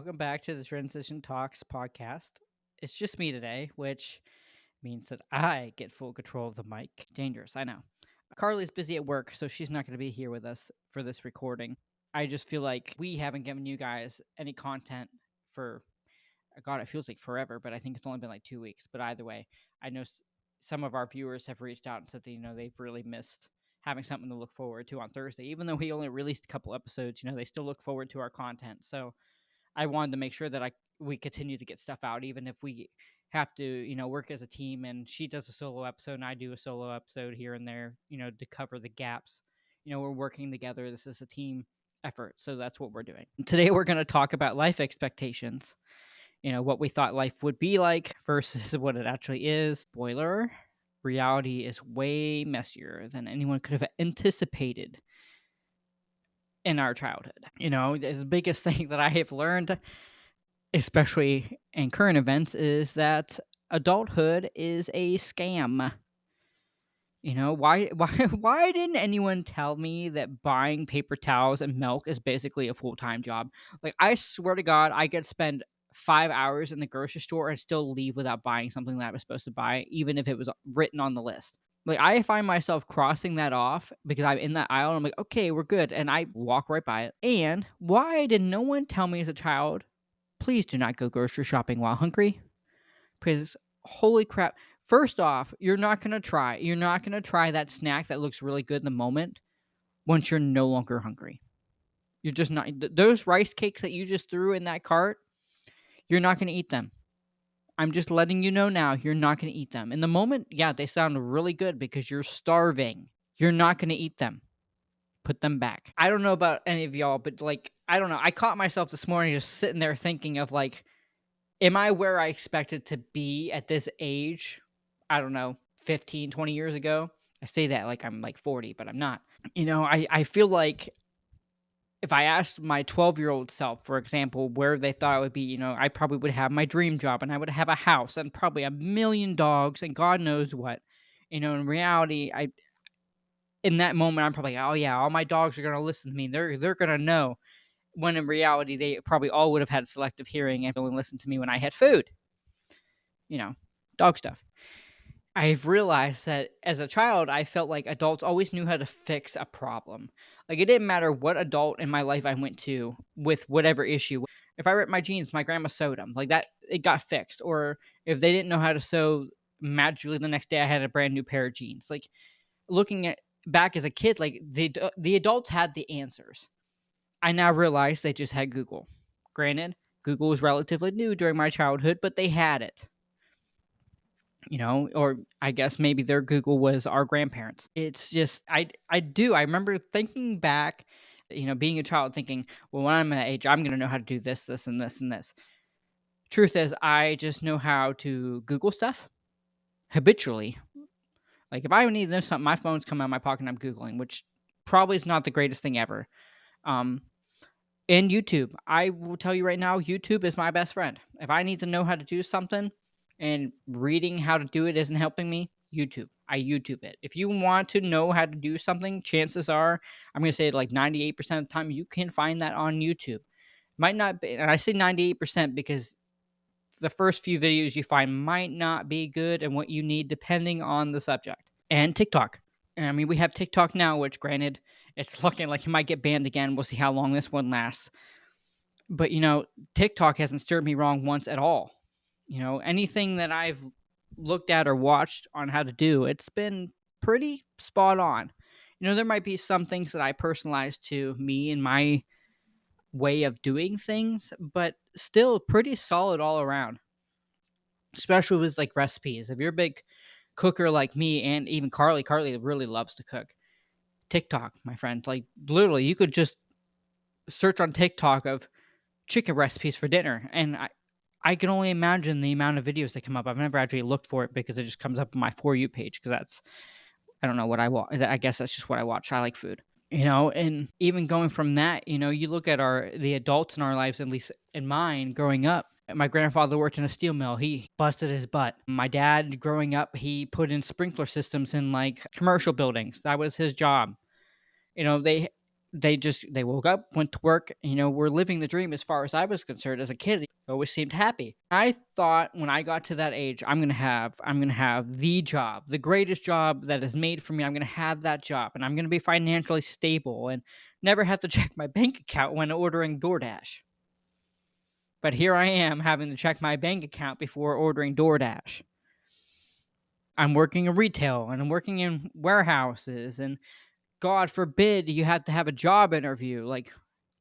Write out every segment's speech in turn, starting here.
welcome back to the Transition Talks podcast. It's just me today, which means that I get full control of the mic. Dangerous, I know. Carly's busy at work, so she's not going to be here with us for this recording. I just feel like we haven't given you guys any content for, God, it feels like forever, but I think it's only been like 2 weeks. But either way, I know some of our viewers have reached out and said that, they've really missed having something to look forward to on Thursday. Even though we only released a couple episodes, they still look forward to our content. So I wanted to make sure that we continue to get stuff out, even if we have to, work as a team. And she does a solo episode, and I do a solo episode here and there, to cover the gaps. We're working together. This is a team effort, so that's what we're doing. Today, we're going to talk about life expectations. What we thought life would be like versus what it actually is. Spoiler: reality is way messier than anyone could have anticipated in our childhood. The biggest thing that I have learned, especially in current events, is that adulthood is a scam. Why didn't anyone tell me that buying paper towels and milk is basically a full-time job? Like, I swear to God, I could spend 5 hours in the grocery store and still leave without buying something that I was supposed to buy, even if it was written on the list. Like, I find myself crossing that off because I'm in that aisle and I'm like, okay, we're good. And I walk right by it. And why did no one tell me as a child, please do not go grocery shopping while hungry? Because holy crap. First off, you're not going to try that snack that looks really good in the moment once you're no longer hungry. You're just not. Those rice cakes that you just threw in that cart, you're not going to eat them. I'm just letting you know now, you're not going to eat them. In the moment, yeah, they sound really good because you're starving. You're not going to eat them. Put them back. I don't know about any of y'all, but I don't know. I caught myself this morning just sitting there thinking of am I where I expected to be at this age? I don't know, 15, 20 years ago. I say that like I'm 40, but I'm not. I feel like if I asked my 12-year-old self, for example, where they thought I would be, I probably would have my dream job and I would have a house and probably a million dogs and God knows what. In reality, in that moment, I'm probably, oh yeah, all my dogs are going to listen to me. They're going to know. When in reality, they probably all would have had selective hearing and only listened to me when I had food. Dog stuff. I've realized that as a child, I felt like adults always knew how to fix a problem. Like, it didn't matter what adult in my life I went to with whatever issue. If I ripped my jeans, my grandma sewed them. Like that, it got fixed. Or if they didn't know how to sew, magically the next day I had a brand new pair of jeans. Like, looking at back as a kid, like the adults had the answers. I now realize they just had Google. Granted, Google was relatively new during my childhood, but they had it. Or I guess maybe their Google was our grandparents. It's just, I remember thinking back, being a child thinking, well, when I'm that age, I'm going to know how to do this, this, and this, and this. Truth is, I just know how to Google stuff habitually. Like, if I need to know something, my phone's coming out of my pocket and I'm Googling, which probably is not the greatest thing ever. And YouTube, I will tell you right now, YouTube is my best friend. If I need to know how to do something, and reading how to do it isn't helping me, YouTube. I YouTube it. If you want to know how to do something, chances are, I'm going to say 98% of the time, you can find that on YouTube. Might not be, and I say 98% because the first few videos you find might not be good and what you need depending on the subject. And TikTok. I mean, we have TikTok now, which granted, it's looking like it might get banned again. We'll see how long this one lasts. But, TikTok hasn't steered me wrong once at all. Anything that I've looked at or watched on how to do, it's been pretty spot on. There might be some things that I personalize to me and my way of doing things, but still pretty solid all around. Especially with recipes. If you're a big cooker like me and even Carly really loves to cook. TikTok, my friend, literally you could just search on TikTok of chicken recipes for dinner, and I can only imagine the amount of videos that come up. I've never actually looked for it because it just comes up on my For You page because I don't know what I watch. I guess that's just what I watch. I like food, and even going from that, you look at the adults in our lives, at least in mine growing up. My grandfather worked in a steel mill. He busted his butt. My dad growing up, he put in sprinkler systems in commercial buildings. That was his job. They They woke up, went to work, were living the dream as far as I was concerned as a kid. Always seemed happy. I thought when I got to that age, I'm gonna have the job, the greatest job that is made for me. I'm gonna have that job and I'm gonna be financially stable and never have to check my bank account when ordering DoorDash. But here I am having to check my bank account before ordering DoorDash. I'm working in retail and I'm working in warehouses, and God forbid you have to have a job interview. Like,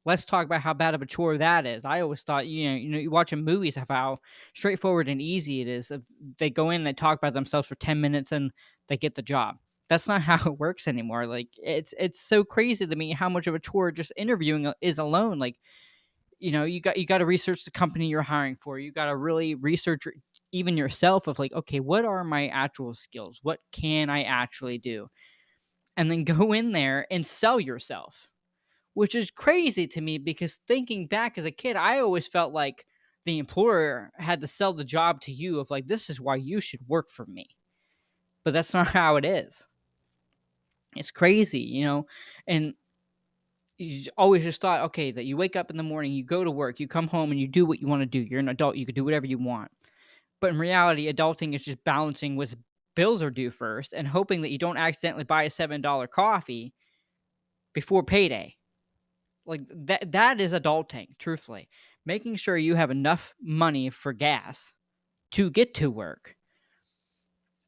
let's talk about how bad of a chore that is. I always thought, you watch in movies of how straightforward and easy it is. If they go in and they talk about themselves for 10 minutes and they get the job. That's not how it works anymore. Like, it's so crazy to me how much of a chore just interviewing is alone. Like, you got to research the company you're hiring for. You got to really research even yourself of like, okay, what are my actual skills? What can I actually do? And then go in there and sell yourself, which is crazy to me because thinking back as a kid, I always felt like the employer had to sell the job to you of like, this is why you should work for me. But that's not how it is. It's crazy. And you always just thought, okay, that you wake up in the morning, you go to work, you come home and you do what you want to do. You're an adult, you can do whatever you want. But in reality, adulting is just balancing what bills are due first and hoping that you don't accidentally buy a $7 coffee before payday. Like that is adulting, truthfully. Making sure you have enough money for gas to get to work.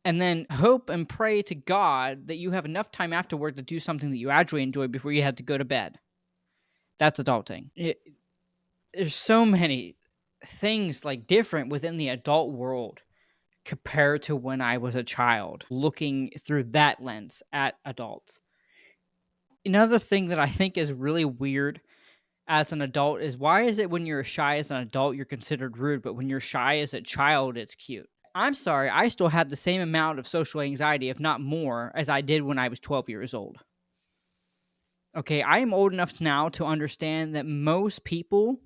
And then hope and pray to God that you have enough time after work to do something that you actually enjoy before you have to go to bed. That's adulting. There's so many things like different within the adult world compared to when I was a child, looking through that lens at adults. Another thing that I think is really weird as an adult is, why is it when you're shy as an adult, you're considered rude, but when you're shy as a child, it's cute? I'm sorry, I still have the same amount of social anxiety, if not more, as I did when I was 12 years old. Okay, I am old enough now to understand that most people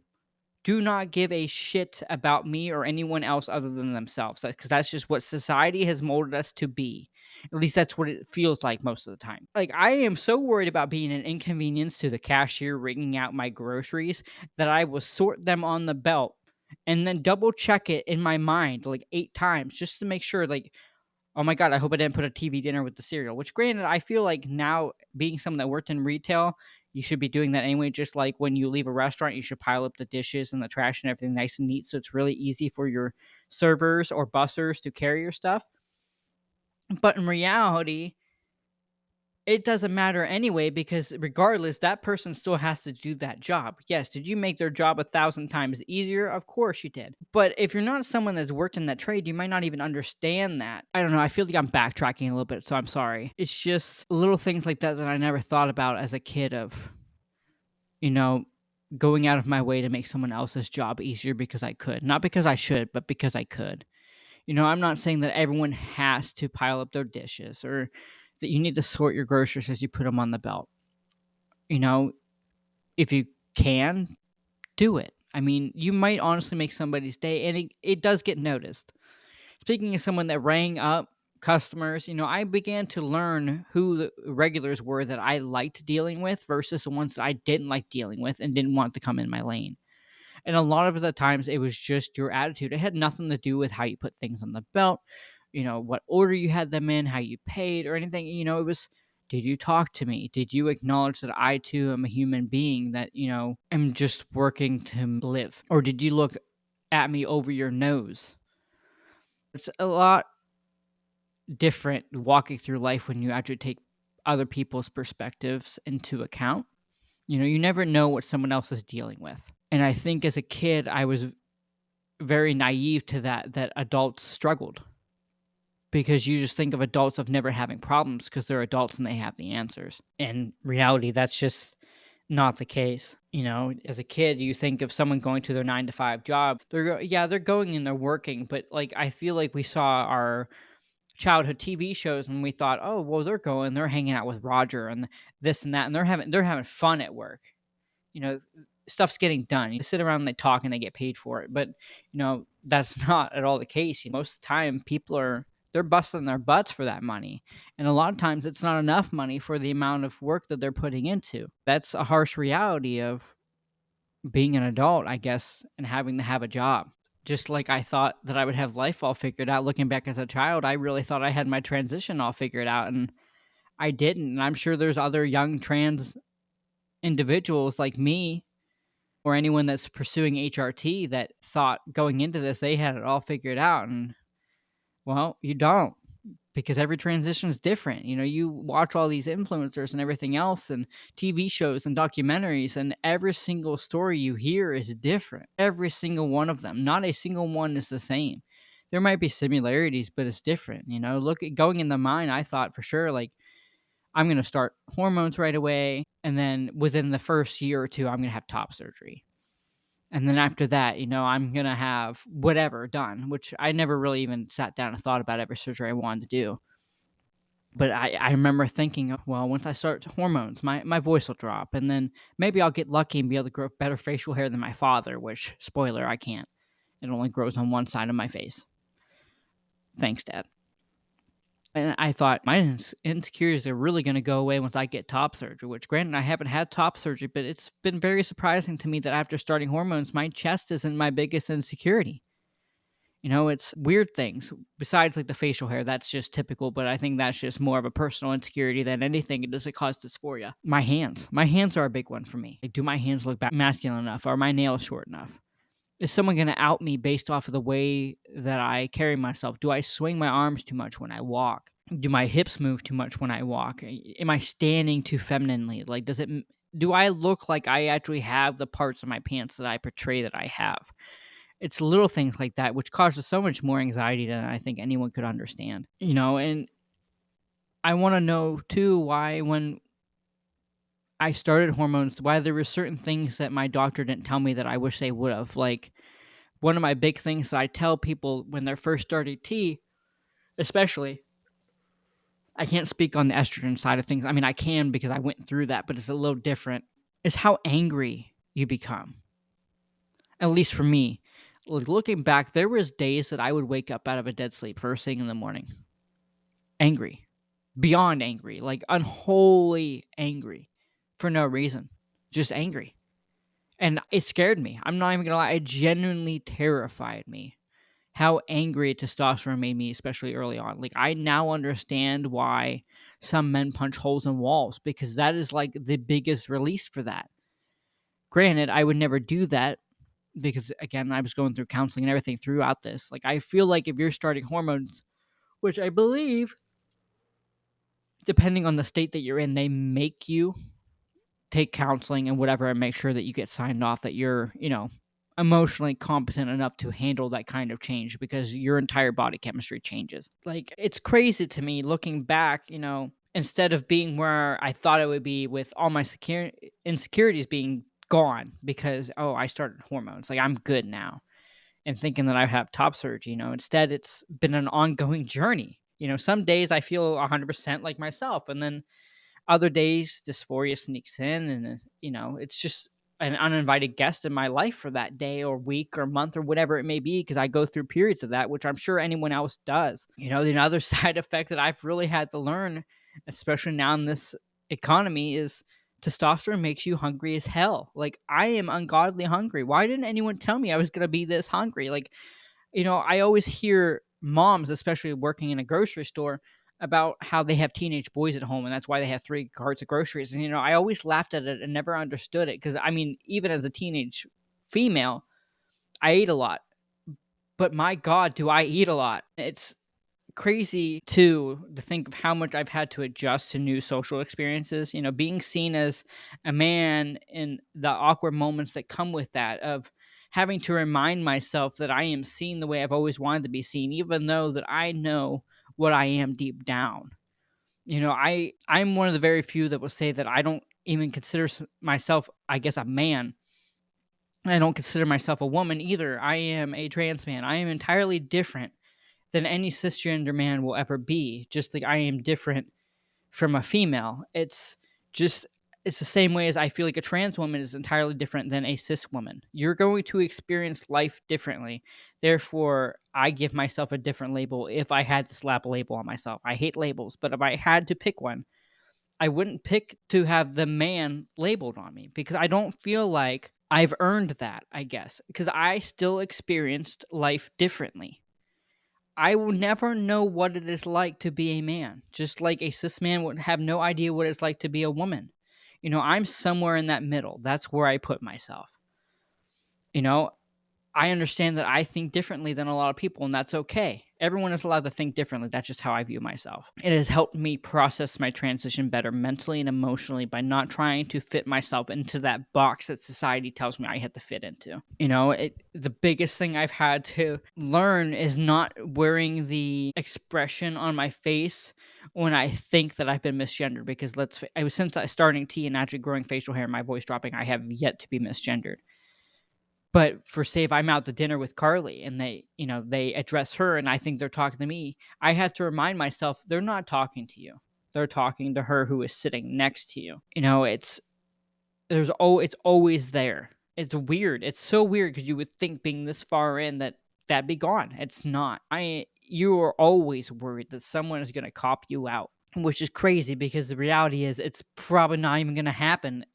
do not give a shit about me or anyone else other than themselves, because that's just what society has molded us to be. At least that's what it feels like most of the time. Like, I am so worried about being an inconvenience to the cashier ringing out my groceries that I will sort them on the belt and then double check it in my mind like 8 times just to make sure, like, oh my God, I hope I didn't put a TV dinner with the cereal. Which, granted, I feel like now, being someone that worked in retail, you should be doing that anyway. Just like when you leave a restaurant, you should pile up the dishes and the trash and everything nice and neat, so it's really easy for your servers or bussers to carry your stuff. But in reality, it doesn't matter anyway, because regardless, that person still has to do that job. Yes, did you make their job 1,000 times easier? Of course you did. But if you're not someone that's worked in that trade, you might not even understand that. I don't know. I feel like I'm backtracking a little bit, so I'm sorry. It's just little things like that that I never thought about as a kid of, you know, going out of my way to make someone else's job easier because I could. Not because I should, but because I could. I'm not saying that everyone has to pile up their dishes or that you need to sort your groceries as you put them on the belt. If you can, do it. I mean, you might honestly make somebody's day, and it does get noticed. Speaking of someone that rang up customers, I began to learn who the regulars were that I liked dealing with versus the ones that I didn't like dealing with and didn't want to come in my lane. And a lot of the times it was just your attitude. It had nothing to do with how you put things on the belt, what order you had them in, how you paid or anything. It was, did you talk to me? Did you acknowledge that I too am a human being that, am just working to live? Or did you look at me over your nose? It's a lot different walking through life when you actually take other people's perspectives into account. You never know what someone else is dealing with. And I think as a kid, I was very naive to that adults struggled, because you just think of adults of never having problems because they're adults and they have the answers. In reality, that's just not the case. As a kid, you think of someone going to their 9 to 5 job. They're going and they're working, but like, I feel like we saw our childhood TV shows when we thought, oh, well, they're hanging out with Roger and this and that, and they're having fun at work. Stuff's getting done. You sit around and they talk and they get paid for it. But, that's not at all the case. Most of the time, people are they're busting their butts for that money. And a lot of times it's not enough money for the amount of work that they're putting into. That's a harsh reality of being an adult, I guess, and having to have a job. Just like I thought that I would have life all figured out looking back as a child, I really thought I had my transition all figured out, and I didn't. And I'm sure there's other young trans individuals like me or anyone that's pursuing HRT that thought going into this they had it all figured out. And well, you don't, because every transition is different. You know, you watch all these influencers and everything else and TV shows and documentaries, and every single story you hear is different. Every single one of them. Not a single one is the same. There might be similarities, but it's different. You know, look at going in the mind, I thought for sure, like, I'm going to start hormones right away. And then within the first year or two, I'm going to have top surgery. And then after that, you know, I'm going to have whatever done, which I never really even sat down and thought about every surgery I wanted to do. But I remember thinking, well, once I start hormones, my voice will drop. And then maybe I'll get lucky and be able to grow better facial hair than my father, which, spoiler, I can't. It only grows on one side of my face. Thanks, Dad. And I thought my insecurities are really going to go away once I get top surgery, which granted, I haven't had top surgery, but it's been very surprising to me that after starting hormones, my chest isn't my biggest insecurity. You know, it's weird things besides like the facial hair. That's just typical, but I think that's just more of a personal insecurity than anything. It doesn't cause dysphoria. My hands are a big one for me. Like, do my hands look masculine enough? Are my nails short enough? Is someone going to out me based off of the way that I carry myself? Do I swing my arms too much when I walk? Do my hips move too much when I walk? Am I standing too femininely? Like, do I look like I actually have the parts of my pants that I portray that I have? It's little things like that which causes so much more anxiety than I think anyone could understand. You know, and I want to know too why when I started hormones, why there were certain things that my doctor didn't tell me that I wish they would have. Like, one of my big things that I tell people when they're first starting T, especially, I can't speak on the estrogen side of things. I mean, I can because I went through that, but it's a little different, is how angry you become. At least for me. Like, looking back, there was days that I would wake up out of a dead sleep first thing in the morning. Angry. Beyond angry. Like, unholy angry. For no reason. Just angry. And it scared me. I'm not even going to lie. It genuinely terrified me how angry testosterone made me, especially early on. Like, I now understand why some men punch holes in walls, because that is like the biggest release for that. Granted, I would never do that because, again, I was going through counseling and everything throughout this. Like, I feel like if you're starting hormones, which I believe, depending on the state that you're in, they make you take counseling and whatever and make sure that you get signed off that you're, you know, emotionally competent enough to handle that kind of change, because your entire body chemistry changes. Like, it's crazy to me looking back, you know, instead of being where I thought it would be with all my insecurities being gone because, oh, I started hormones. Like, I'm good now. And thinking that I have top surgery, you know, instead it's been an ongoing journey. You know, some days I feel 100% like myself, and then other days dysphoria sneaks in, and, you know, it's just an uninvited guest in my life for that day or week or month or whatever it may be, because I go through periods of that, which I'm sure anyone else does. You know, the other side effect that I've really had to learn, especially now in this economy, is testosterone makes you hungry as hell. Like, I am ungodly hungry. Why didn't anyone tell me I was going to be this hungry? Like, you know, I always hear moms, especially working in a grocery store, about how they have teenage boys at home and that's why they have 3 carts of groceries. And, you know, I always laughed at it and never understood it, because, I mean, even as a teenage female, I ate a lot. But my God, do I eat a lot. It's crazy too to think of how much I've had to adjust to new social experiences. You know, being seen as a man and the awkward moments that come with that, of having to remind myself that I am seen the way I've always wanted to be seen, even though that I know what I am deep down. You know, I'm one of the very few that will say that I don't even consider myself, I guess, a man. I don't consider myself a woman either. I am a trans man. I am entirely different than any cisgender man will ever be. Just like I am different from a female. It's just it's the same way as I feel like a trans woman is entirely different than a cis woman. You're going to experience life differently. Therefore, I give myself a different label if I had to slap a label on myself. I hate labels, but if I had to pick one, I wouldn't pick to have the man labeled on me because I don't feel like I've earned that, I guess, because I still experienced life differently. I will never know what it is like to be a man, just like a cis man would have no idea what it's like to be a woman. I'm somewhere in that middle. That's where I put myself. You know, I understand that I think differently than a lot of people, and that's okay. Everyone is allowed to think differently. That's just how I view myself. It has helped me process my transition better mentally and emotionally by not trying to fit myself into that box that society tells me I have to fit into. The biggest thing I've had to learn is not wearing the expression on my face when I think that I've been misgendered. Because I was since starting T and actually growing facial hair and my voice dropping, I have yet to be misgendered. But for say if I'm out to dinner with Carly and they address her and I think they're talking to me, I have to remind myself they're not talking to you. They're talking to her who is sitting next to you. It's always there. It's weird. It's so weird because you would think being this far in that'd be gone. It's not. You are always worried that someone is going to cop you out, which is crazy because the reality is it's probably not even going to happen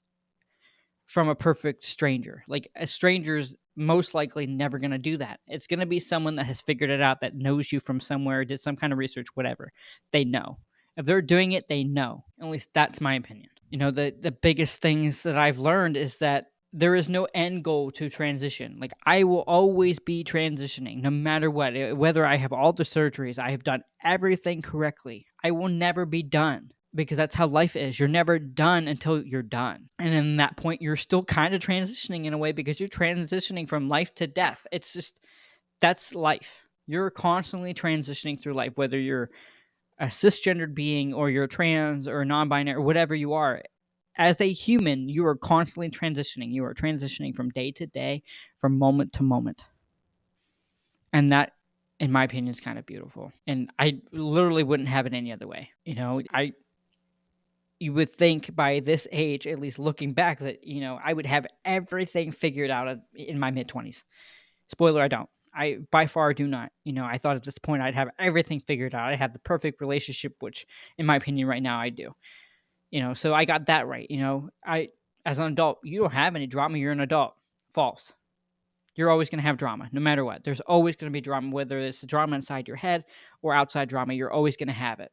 from a perfect stranger. Like a stranger's most likely never going to do that. It's going to be someone that has figured it out, that knows you from somewhere, did some kind of research, whatever. They know. If they're doing it, they know. At least that's my opinion. The biggest things that I've learned is that there is no end goal to transition. Like I will always be transitioning no matter what. Whether I have all the surgeries, I have done everything correctly. I will never be done because that's how life is. You're never done until you're done. And in that point, you're still kind of transitioning in a way because you're transitioning from life to death. It's just, that's life. You're constantly transitioning through life, whether you're a cisgendered being or you're trans or non-binary or whatever you are. As a human, you are constantly transitioning. You are transitioning from day to day, from moment to moment. And that, in my opinion, is kind of beautiful. And I literally wouldn't have it any other way. You would think by this age, at least looking back, that, I would have everything figured out in my mid-20s. Spoiler, I don't. I by far do not. I thought at this point I'd have everything figured out. I had the perfect relationship, which, in my opinion, right now I do. So I got that right. As an adult, you don't have any drama. You're an adult. False. You're always going to have drama, no matter what. There's always going to be drama, whether it's drama inside your head or outside drama. You're always going to have it.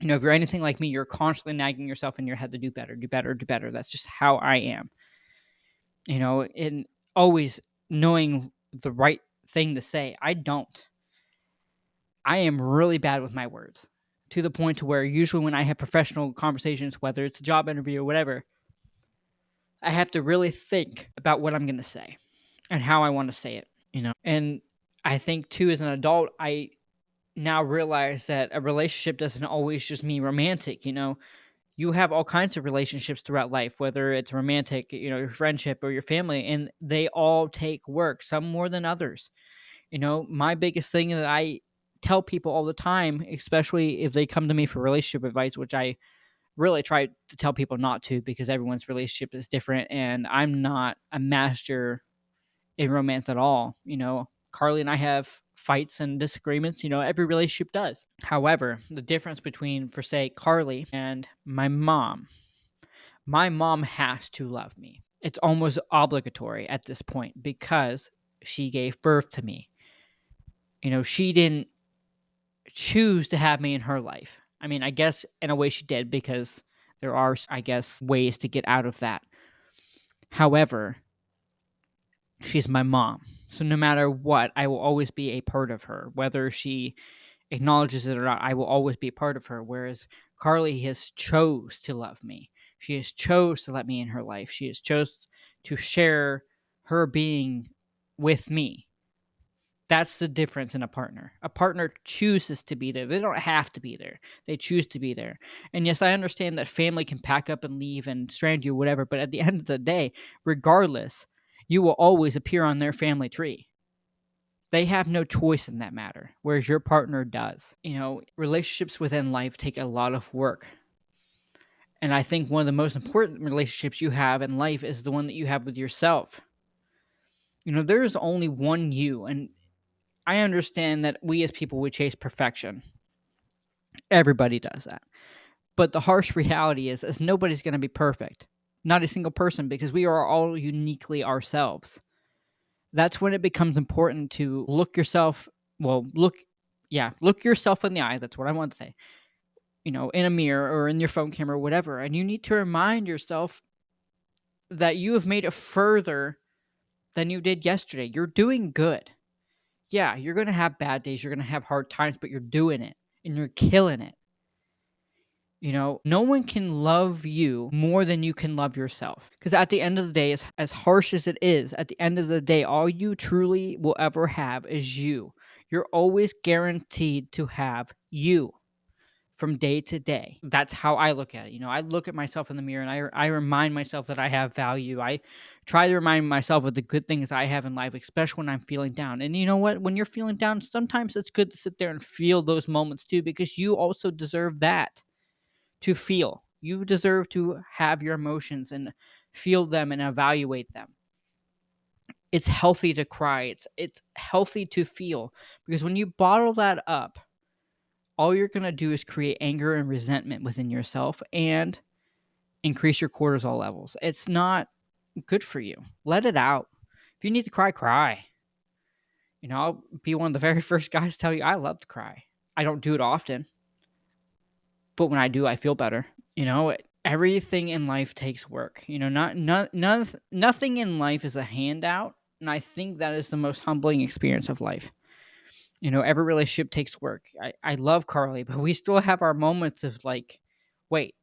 If you're anything like me, you're constantly nagging yourself in your head to do better, do better, do better. That's just how I am. And always knowing the right thing to say. I don't. I am really bad with my words, to the point to where usually when I have professional conversations, whether it's a job interview or whatever, I have to really think about what I'm going to say and how I want to say it. And I think too, as an adult, I now realize that a relationship doesn't always just mean romantic. You have all kinds of relationships throughout life, whether it's romantic, your friendship or your family, and they all take work, some more than others. My biggest thing that I tell people all the time, especially if they come to me for relationship advice, which I really try to tell people not to because everyone's relationship is different and I'm not a master in romance at all. Carly and I have fights and disagreements, every relationship does. However, the difference between, for say, Carly and my mom has to love me. It's almost obligatory at this point because she gave birth to me. She didn't choose to have me in her life. I mean, I guess in a way she did because there are, I guess, ways to get out of that. However, she's my mom. So no matter what, I will always be a part of her. Whether she acknowledges it or not, I will always be a part of her. Whereas Carly has chose to love me. She has chose to let me in her life. She has chose to share her being with me. That's the difference in a partner. A partner chooses to be there. They don't have to be there. They choose to be there. And yes, I understand that family can pack up and leave and strand you, whatever. But at the end of the day, regardless, you will always appear on their family tree. They have no choice in that matter, whereas your partner does. Relationships within life take a lot of work. And I think one of the most important relationships you have in life is the one that you have with yourself. There's only one you, and I understand that we as people, we chase perfection. Everybody does that. But the harsh reality is nobody's going to be perfect. Not a single person, because we are all uniquely ourselves. That's when it becomes important to look yourself, look yourself in the eye. That's what I want to say. In a mirror or in your phone camera or whatever. And you need to remind yourself that you have made it further than you did yesterday. You're doing good. Yeah, you're going to have bad days. You're going to have hard times, but you're doing it and you're killing it. No one can love you more than you can love yourself. Because at the end of the day, as harsh as it is, at the end of the day, all you truly will ever have is you. You're always guaranteed to have you from day to day. That's how I look at it. I look at myself in the mirror and I remind myself that I have value. I try to remind myself of the good things I have in life, especially when I'm feeling down. And you know what? When you're feeling down, sometimes it's good to sit there and feel those moments too, because you also deserve that. To feel. You deserve to have your emotions and feel them and evaluate them. It's healthy to cry. It's healthy to feel, because when you bottle that up, all you're going to do is create anger and resentment within yourself and increase your cortisol levels. It's not good for you. Let it out. If you need to cry, cry. I'll be one of the very first guys to tell you I love to cry. I don't do it often, but when I do, I feel better. Everything in life takes work. Nothing in life is a handout, and I think that is the most humbling experience of life. Every relationship takes work. I love Carly, but we still have our moments of like, wait,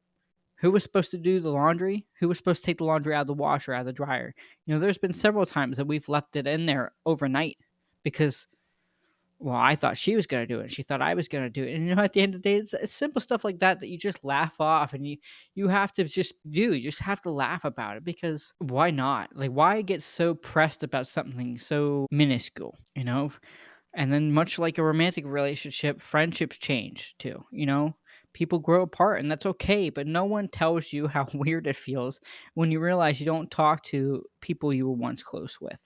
who was supposed to do the laundry? Who was supposed to take the laundry out of the washer, out of the dryer? There's been several times that we've left it in there overnight because, well, I thought she was going to do it. She thought I was going to do it. And at the end of the day, it's simple stuff like that you just laugh off, and you have to just do. You just have to laugh about it, because why not? Like, why get so pressed about something so minuscule, And then much like a romantic relationship, friendships change too, People grow apart, and that's okay, but no one tells you how weird it feels when you realize you don't talk to people you were once close with.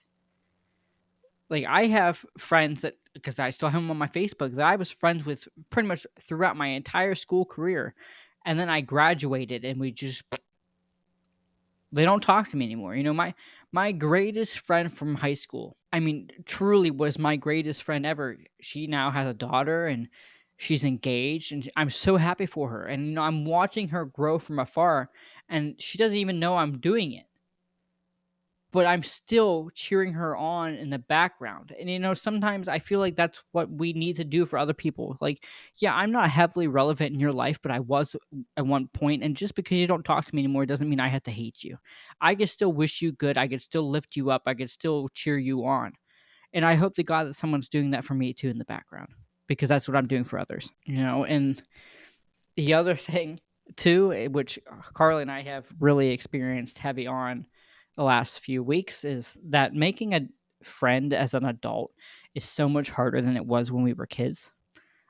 Like, I have friends that, because I still have them on my Facebook, that I was friends with pretty much throughout my entire school career. And then I graduated and they don't talk to me anymore. My greatest friend from high school, I mean, truly was my greatest friend ever. She now has a daughter and she's engaged, and I'm so happy for her. And, I'm watching her grow from afar, and she doesn't even know I'm doing it. But I'm still cheering her on in the background. And, sometimes I feel like that's what we need to do for other people. Like, yeah, I'm not heavily relevant in your life, but I was at one point. And just because you don't talk to me anymore doesn't mean I have to hate you. I could still wish you good. I could still lift you up. I could still cheer you on. And I hope to God that someone's doing that for me too in the background, because that's what I'm doing for others, And the other thing too, which Carly and I have really experienced heavy on the last few weeks, is that making a friend as an adult is so much harder than it was when we were kids.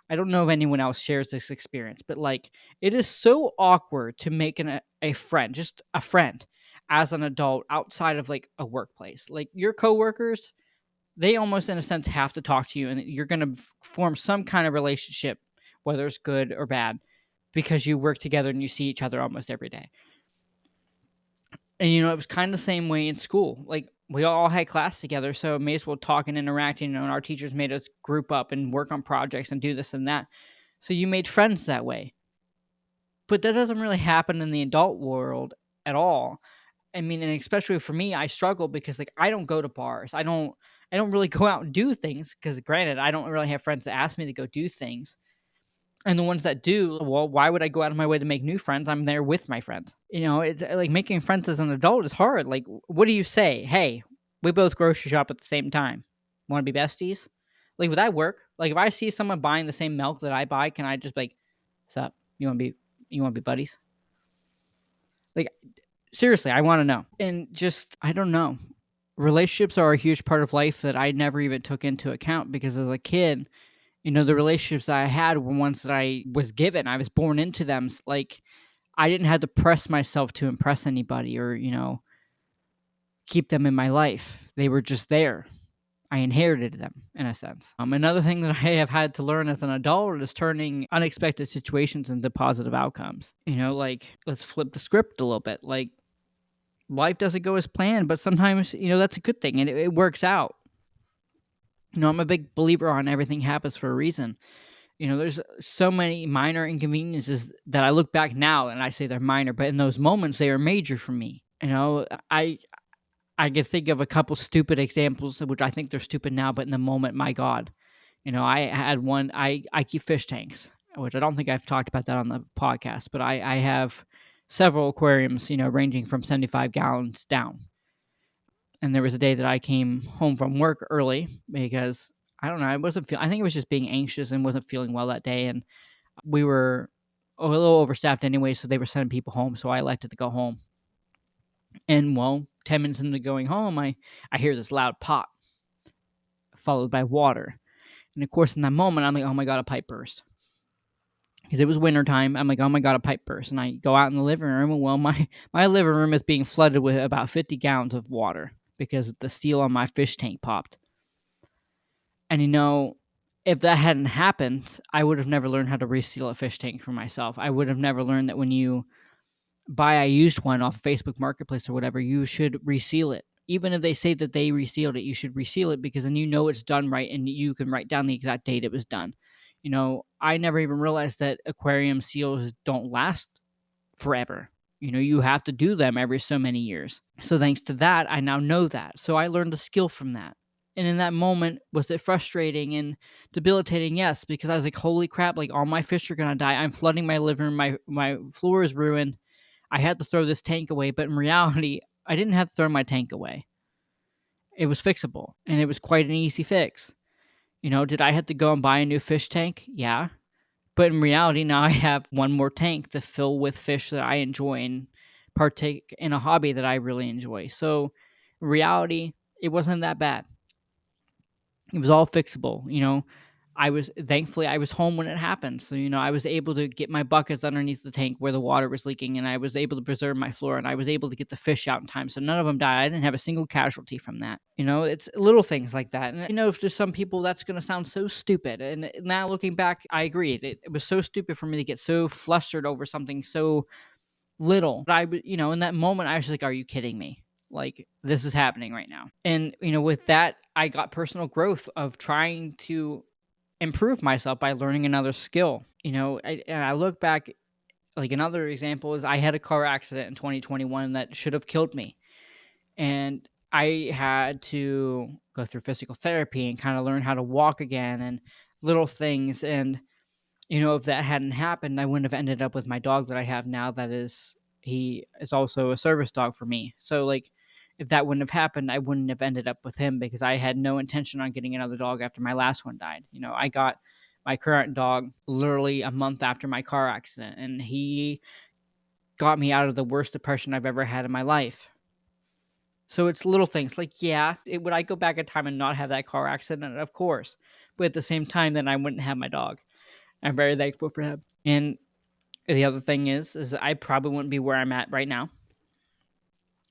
I don't know if anyone else shares this experience, but like, it is so awkward to make a friend, just a friend, as an adult outside of like a workplace. Like, your coworkers, they almost in a sense have to talk to you, and you're going to form some kind of relationship, whether it's good or bad, because you work together and you see each other almost every day. And, it was kind of the same way in school. Like, we all had class together, so it may as well talk and interact. And our teachers made us group up and work on projects and do this and that. So you made friends that way. But that doesn't really happen in the adult world at all. I mean, and especially for me, I struggle because, like, I don't go to bars. I don't really go out and do things, because granted, I don't really have friends that ask me to go do things. And the ones that do, well, why would I go out of my way to make new friends? I'm there with my friends. It's like, making friends as an adult is hard. Like, what do you say? Hey, we both grocery shop at the same time. Want to be besties? Like, would that work? Like, if I see someone buying the same milk that I buy, can I just be like, what's up? You want to be buddies? Like, seriously, I want to know. And just, I don't know. Relationships are a huge part of life that I never even took into account, because as a kid, the relationships that I had were ones that I was given. I was born into them. Like, I didn't have to press myself to impress anybody or, keep them in my life. They were just there. I inherited them in a sense. Another thing that I have had to learn as an adult is turning unexpected situations into positive outcomes. Like, let's flip the script a little bit. Like, life doesn't go as planned, but sometimes, that's a good thing and it works out. I'm a big believer on everything happens for a reason. There's so many minor inconveniences that I look back now and I say they're minor, but in those moments they are major for me. I can think of a couple stupid examples, which I think they're stupid now, but in the moment, my God. I had one, I keep fish tanks, which I don't think I've talked about that on the podcast, but I have several aquariums, ranging from 75 gallons down. And there was a day that I came home from work early because I don't know, I think it was just being anxious and wasn't feeling well that day. And we were a little overstaffed anyway, so they were sending people home, so I elected to go home. And well, 10 minutes into going home, I hear this loud pop, followed by water. And of course, in that moment, I'm like, oh my God, a pipe burst. Because it was wintertime. I'm like, oh my God, a pipe burst. And I go out in the living room, and well, my living room is being flooded with about 50 gallons of water because the steel on my fish tank popped. And if that hadn't happened, I would have never learned how to reseal a fish tank for myself. I would have never learned that when you buy a used one off Facebook Marketplace or whatever, you should reseal it. Even if they say that they resealed it, you should reseal it because then it's done right and you can write down the exact date it was done. I never even realized that aquarium seals don't last forever. You have to do them every so many years. So thanks to that, I now know that. So I learned a skill from that. And in that moment, was it frustrating and debilitating? Yes, because I was like, holy crap, like all my fish are going to die. I'm flooding my living room. My floor is ruined. I had to throw this tank away. But in reality, I didn't have to throw my tank away. It was fixable. And it was quite an easy fix. Did I have to go and buy a new fish tank? Yeah. But in reality, now I have one more tank to fill with fish that I enjoy and partake in a hobby that I really enjoy. So in reality, it wasn't that bad. It was all fixable. Thankfully I was home when it happened. So, I was able to get my buckets underneath the tank where the water was leaking, and I was able to preserve my floor, and I was able to get the fish out in time. So none of them died. I didn't have a single casualty from that. It's little things like that. And if there's some people that's going to sound so stupid. And now looking back, I agree. It was so stupid for me to get so flustered over something so little. But in that moment, I was like, are you kidding me? Like, this is happening right now. And, with that, I got personal growth of trying to improve myself by learning another skill. And I look back, like another example is I had a car accident in 2021 that should have killed me. And I had to go through physical therapy and kind of learn how to walk again and little things. And, if that hadn't happened, I wouldn't have ended up with my dog that I have now. He is also a service dog for me. So like, if that wouldn't have happened, I wouldn't have ended up with him because I had no intention on getting another dog after my last one died. I got my current dog literally a month after my car accident, and he got me out of the worst depression I've ever had in my life. So it's little things like, would I go back in time and not have that car accident? Of course. But at the same time, then I wouldn't have my dog. I'm very thankful for him. And the other thing is I probably wouldn't be where I'm at right now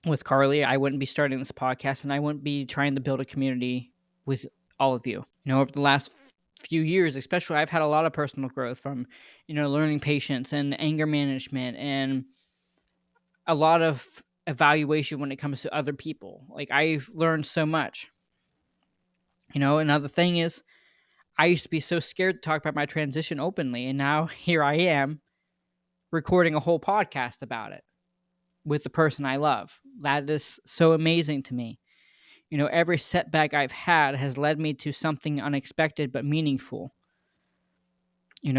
with Carly. I wouldn't be starting this podcast, and I wouldn't be trying to build a community with all of you. Over the last few years, especially, I've had a lot of personal growth from, learning patience and anger management and a lot of evaluation when it comes to other people. Like, I've learned so much. Another thing is I used to be so scared to talk about my transition openly, and now here I am recording a whole podcast about it with the person I love. That is so amazing to me. Every setback I've had has led me to something unexpected but meaningful.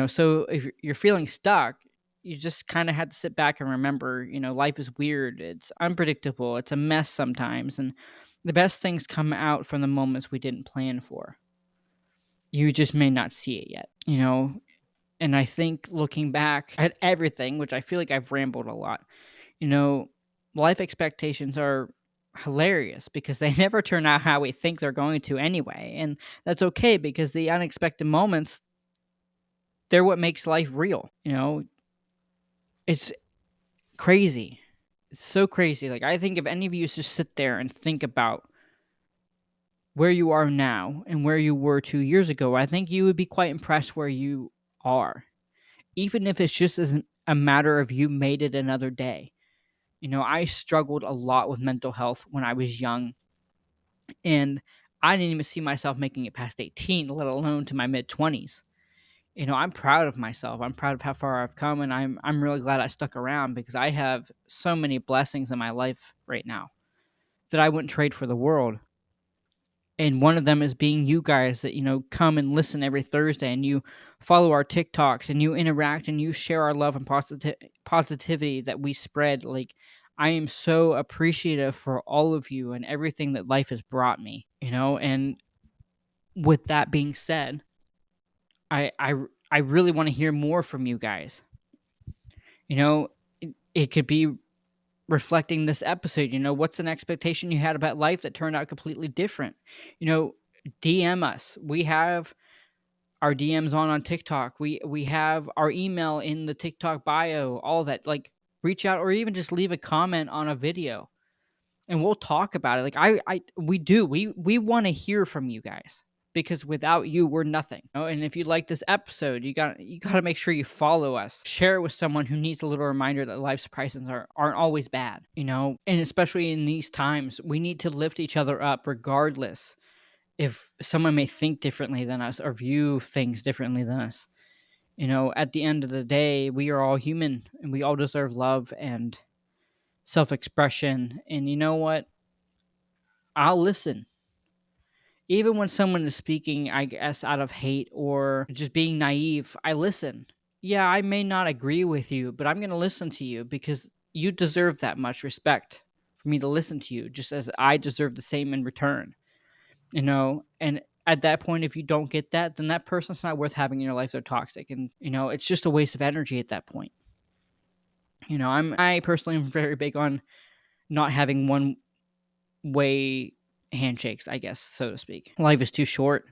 So if you're feeling stuck, you just kind of have to sit back and remember, life is weird. It's unpredictable. It's a mess sometimes. And the best things come out from the moments we didn't plan for. You just may not see it yet, And I think looking back at everything, which I feel like I've rambled a lot, life expectations are hilarious because they never turn out how we think they're going to anyway. And that's okay because the unexpected moments, they're what makes life real. It's crazy. It's so crazy. Like, I think if any of you just sit there and think about where you are now and where you were 2 years ago, I think you would be quite impressed where you are. Even if it's just as a matter of you made it another day. I struggled a lot with mental health when I was young, and I didn't even see myself making it past 18, let alone to my mid 20s. I'm proud of myself. I'm proud of how far I've come, and I'm really glad I stuck around because I have so many blessings in my life right now that I wouldn't trade for the world. And one of them is being you guys that come and listen every Thursday, and you follow our TikToks, and you interact, and you share our love and positivity that we spread. Like, I am so appreciative for all of you and everything that life has brought me. And with that being said, I really want to hear more from you guys. It could be reflecting this episode. What's an expectation you had about life that turned out completely different? DM us. We have our DMs on TikTok. We have our email in the TikTok bio, all that. Like, reach out or even just leave a comment on a video and we'll talk about it. Like, we want to hear from you guys because without you, we're nothing. And if you like this episode, you got to make sure you follow us. Share it with someone who needs a little reminder that life's surprises aren't always bad, and especially in these times, we need to lift each other up regardless if someone may think differently than us or view things differently than us. At the end of the day, we are all human and we all deserve love and self-expression. And you know what? I'll listen. Even when someone is speaking, I guess, out of hate or just being naive, I listen. Yeah, I may not agree with you, but I'm going to listen to you because you deserve that much respect for me to listen to you, just as I deserve the same in return. And at that point, if you don't get that, then that person's not worth having in your life. They're toxic, and it's just a waste of energy at that point. I personally am very big on not having one way handshakes, I guess, so to speak. Life is too short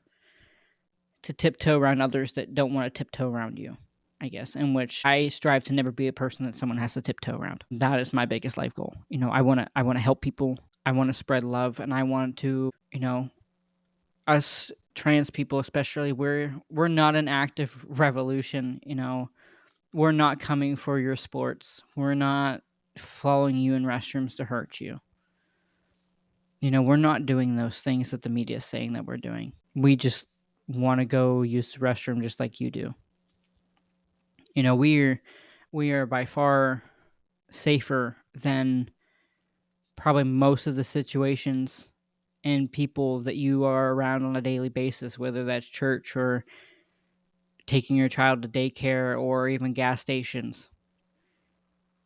to tiptoe around others that don't want to tiptoe around you, I guess, in which I strive to never be a person that someone has to tiptoe around. That is my biggest life goal. I want to help people. I want to spread love, and I want to, us trans people especially, we're not an active revolution. We're not coming for your sports. We're not following you in restrooms to hurt you. We're not doing those things that the media is saying that we're doing. We just want to go use the restroom just like you do. We are by far safer than probably most of the situations and people that you are around on a daily basis, whether that's church or taking your child to daycare or even gas stations.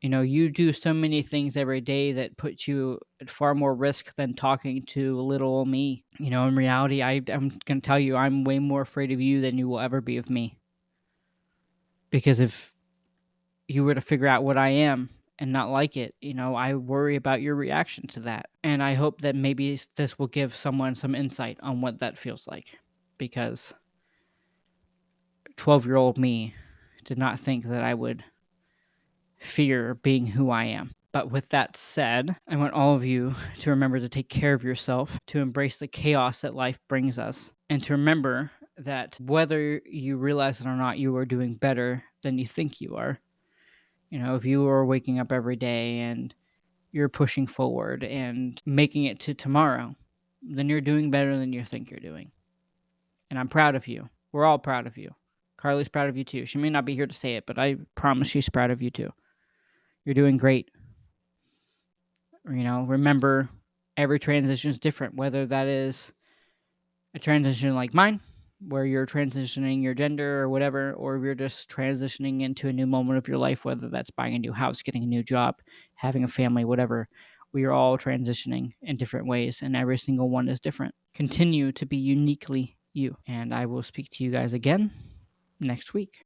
You do so many things every day that put you at far more risk than talking to little old me. In reality, I'm going to tell you, I'm way more afraid of you than you will ever be of me. Because if you were to figure out what I am and not like it, I worry about your reaction to that. And I hope that maybe this will give someone some insight on what that feels like. Because 12-year-old me did not think that I would fear being who I am. But with that said, I want all of you to remember to take care of yourself, to embrace the chaos that life brings us, and to remember that whether you realize it or not, you are doing better than you think you are. If you are waking up every day and you're pushing forward and making it to tomorrow, then you're doing better than you think you're doing. And I'm proud of you. We're all proud of you. Carly's proud of you too. She may not be here to say it, but I promise she's proud of you too. You're doing great. Remember, every transition is different, whether that is a transition like mine, where you're transitioning your gender or whatever, or if you're just transitioning into a new moment of your life, whether that's buying a new house, getting a new job, having a family, whatever. We are all transitioning in different ways, and every single one is different. Continue to be uniquely you, and I will speak to you guys again next week.